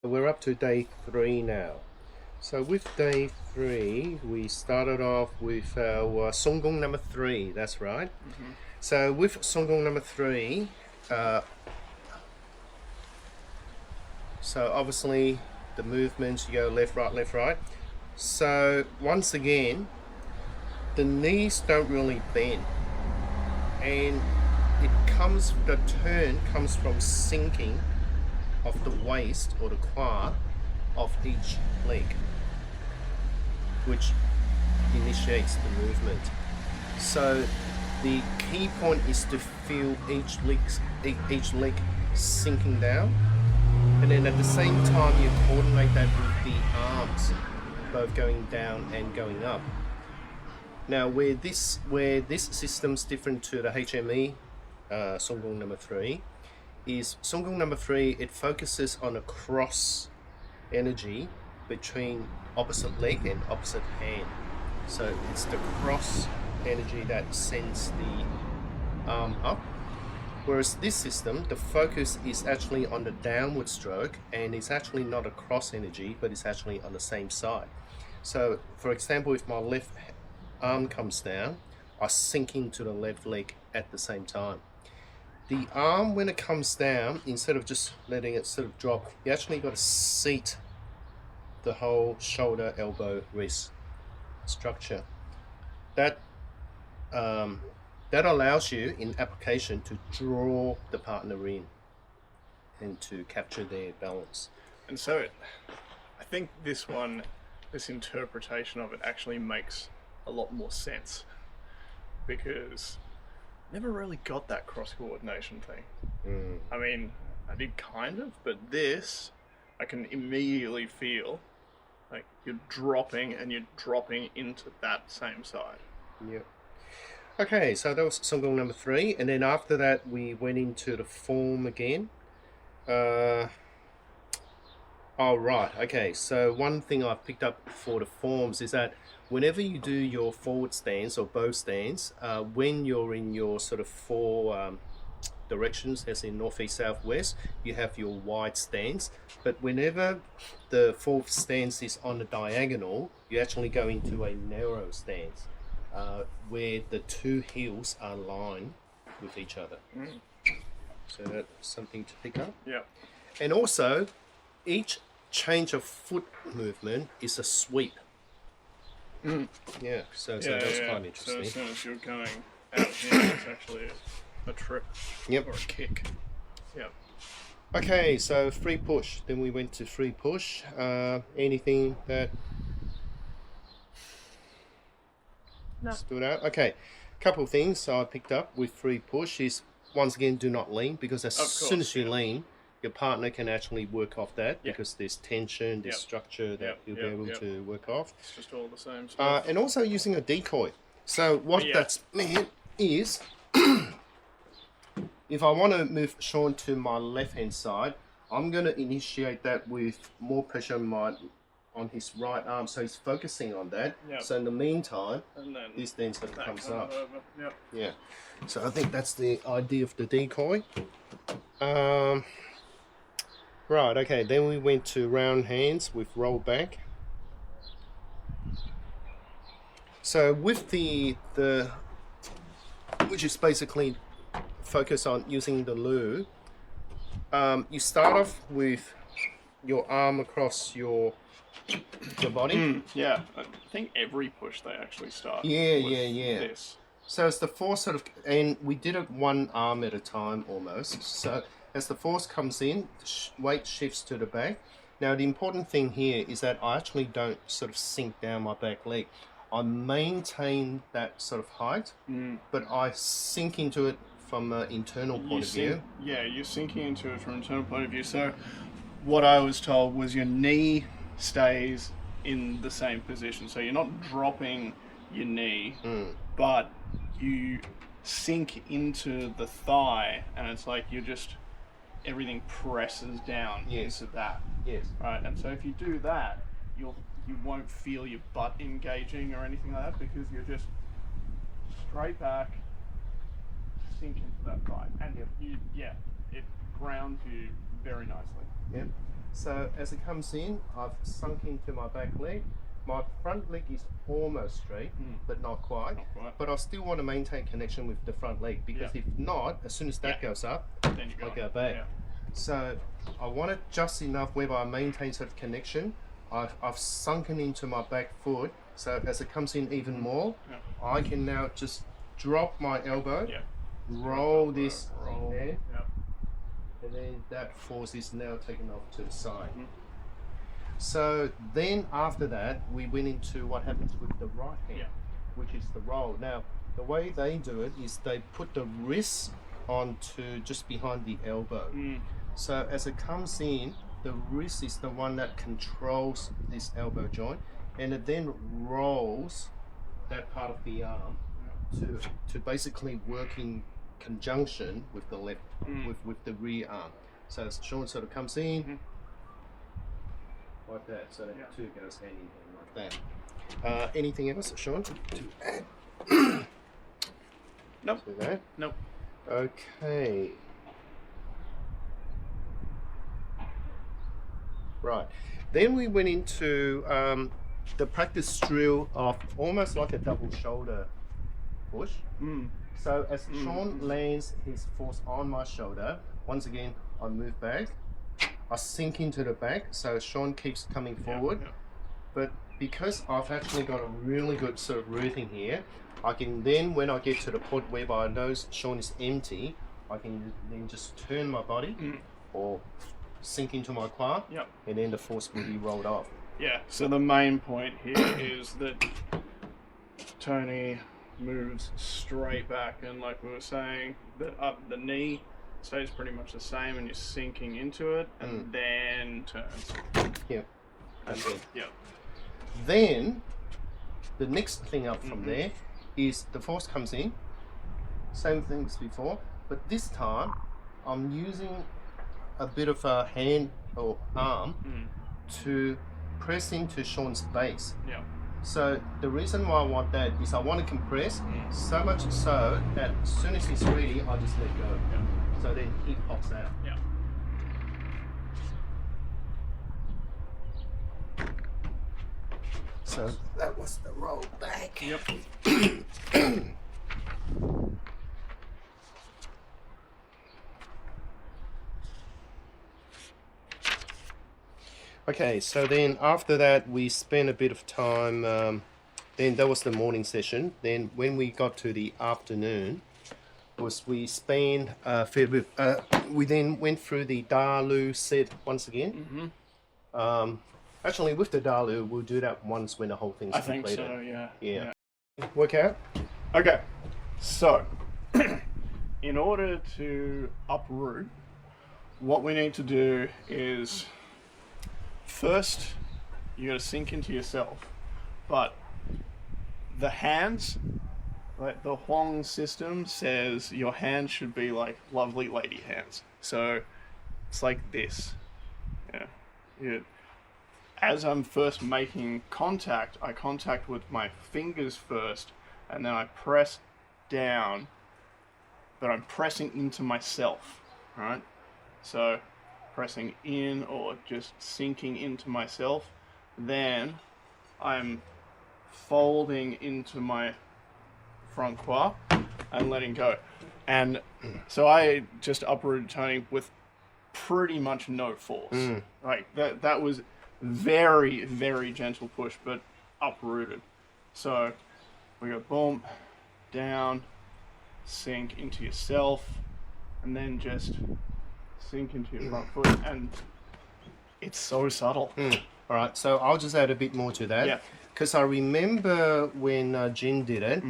We're up to day 3 now. So with day 3, we started off with our Songgong number 3. That's right. So with Songgong number 3, so obviously the movements, you go left, right. So once again, the knees don't really bend, and the turn comes from sinking of the waist or the quad of each leg, which initiates the movement. So the key point is to feel each leg sinking down, and then at the same time you coordinate that with the arms both going down and going up. Now where this system's different to the HME Songgong number 3 is Songgong number 3, it focuses on a cross energy between opposite leg and opposite hand. So it's the cross energy that sends the arm up. Whereas this system, the focus is actually on the downward stroke, and it's actually not a cross energy, but it's actually on the same side. So for example, if my left arm comes down, I sink into the left leg at the same time. The arm, when it comes down, instead of just letting it sort of drop, you actually got to seat the whole shoulder, elbow, wrist structure. That allows you, in application, to draw the partner in and to capture their balance. And so I think this interpretation of it actually makes a lot more sense, because never really got that cross coordination thing. I mean, I did kind of, but this I can immediately feel like you're dropping into that same side. Yep. Okay, so that was Songgong number 3, and then after that we went into the form again. Oh right, okay, so one thing I've picked up for the forms is that whenever you do your forward stance or bow stance, when you're in your sort of 4 directions, as in north, east, south, west, you have your wide stance. But whenever the fourth stance is on the diagonal, you actually go into a narrow stance, where the 2 heels are aligned with each other. So that's something to pick up. Yeah. And also, each change of foot movement is a sweep. Yeah, so that was quite interesting. So as soon as you're going out here, it's actually a trip. Yep. Or a kick. Yep. Okay, so free push. Then we went to free push. Anything that stood out? Okay, couple of things I picked up with free push is, once again, do not lean, because as soon as you lean, your partner can actually work off that, because there's tension, there's structure that you'll be able to work off. It's just all the same stuff. And also using a decoy. So what that's meant is, if I want to move Sean to my left-hand side, I'm going to initiate that with more pressure on his right arm, so he's focusing on that. So in the meantime, this then sort of comes up. Yeah. So I think that's the idea of the decoy. Right, okay, then we went to round hands with roll back. So with the which is basically focus on using the loo, you start off with your arm across your body. Yeah, I think every push they actually start with this. So as the force sort of, and we did it one arm at a time almost. So as the force comes in, weight shifts to the back. Now the important thing here is that I actually don't sort of sink down my back leg. I maintain that sort of height, but I sink into it from an internal point of view. Yeah, you're sinking into it from an internal point of view. So what I was told was your knee stays in the same position. So you're not dropping your knee, but you sink into the thigh, and it's like you're just, everything presses down into that. Yes. Right, and so if you do that, you won't feel your butt engaging or anything like that, because you're just straight back, sink into that thigh, and it grounds you very nicely. Yep. So as it comes in, I've sunk into my back leg. My front leg is almost straight, but not quite. Not quite. But I still want to maintain connection with the front leg, because Yeah. if not, as soon as that goes up, Then you I go back. Yeah. So I want it just enough whereby I maintain sort of connection. I've sunken into my back foot, so as it comes in even more, I can now just drop my elbow, roll this in, and then that force is now taken off to the side. So then after that, we went into what happens with the right hand, which is the roll. Now, the way they do it is they put the wrist onto just behind the elbow. So as it comes in, the wrist is the one that controls this elbow joint, and it then rolls that part of the arm to basically work in conjunction with the left, with the rear arm. So as Sean sort of comes in, like that, so that two goes hand in hand like that. Anything else, Sean, to add? Nope. To that? Nope. Okay. Right. Then we went into the practice drill of almost like a double shoulder push. So as Sean lands his force on my shoulder, once again, I move back. I sink into the back, so Sean keeps coming forward. But because I've actually got a really good sort of rooting here, I can then, when I get to the point whereby I know Sean is empty, I can then just turn my body or sink into my quad, and then the force will be rolled off. Yeah, so the main point here is that Tony moves straight back, and like we were saying, the knee stays pretty much the same, and you're sinking into it, and then turns. Yeah. That's it. Yeah. Then the next thing up from there is the force comes in, same thing as before, but this time I'm using a bit of a hand or arm to press into Sean's base. Yeah. So the reason why I want that is I want to compress so much so that as soon as he's ready, I just let go. So then he pops out. Yeah. So that was the roll back. Yep. Okay, so then after that we spent a bit of time, then that was the morning session. Then when we got to the afternoon, was we spent a fair bit, we then went through the Dalu set once again. Actually with the Dalu, we'll do that once when the whole thing's completed. I think so, Yeah. Workout? Okay, so in order to uproot, what we need to do is first you gotta sink into yourself, but the hands, like the Huang system says your hands should be like lovely lady hands. So it's like this. As I'm first making contact, I contact with my fingers first, and then I press down, but I'm pressing into myself, right? So pressing in or just sinking into myself, then I'm folding into my front quad and letting go. And so I just uprooted Tony with pretty much no force. Like that was very, very gentle push, but uprooted. So we go boom, down, sink into yourself, and then just sink into your front foot, and it's so subtle. All right, so I'll just add a bit more to that. Because I remember when Jin did it,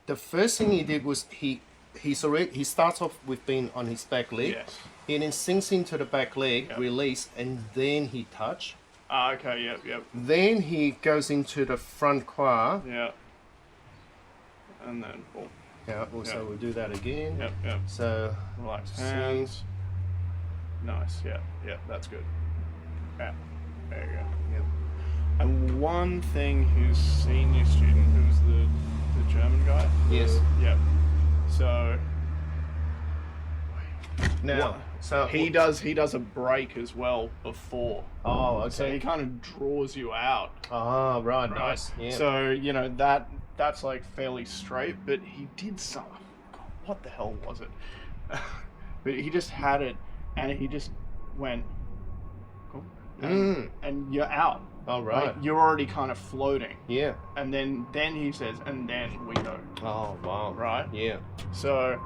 the first thing he did was he starts off with being on his back leg. He then sinks into the back leg, release, and then he touch. Okay, yep. Then he goes into the front quad. Yeah. And then boom. Yeah, also we'll do that again. Yep. So Relax hands. Nice, yeah, that's good. Yeah, there you go. Yep. And one thing who's senior student, who's the German guy? Yes. Yep. So Now, What? so He does a break as well before. Oh, okay. So he kind of draws you out. Ah, right, Right? nice. Yeah. So, you know, that's like fairly straight, but he did some. God, what the hell was it? But he just had it, and he just went, "Cool," and you're out. Oh, right. Like, you're already kind of floating. Yeah. And then he says, and then we go. Oh, wow. Right? Yeah. So,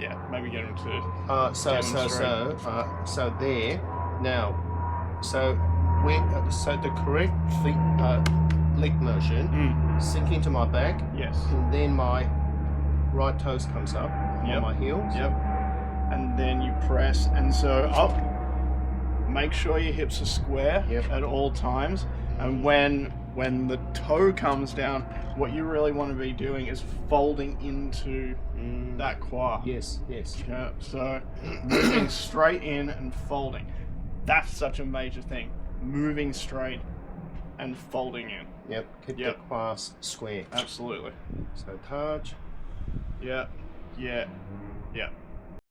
yeah, maybe get him to. So there. Now, so the correct leg motion, sink into my back, Yes. and then my right toes comes up on my heels. Yep. And then you press, and so up. Make sure your hips are square at all times, and when the toe comes down, what you really want to be doing is folding into that quad. Yes. Yeah, so moving straight in and folding. That's such a major thing. Moving straight and folding in. Yep. Keep the quads square. Absolutely. So touch. Yeah.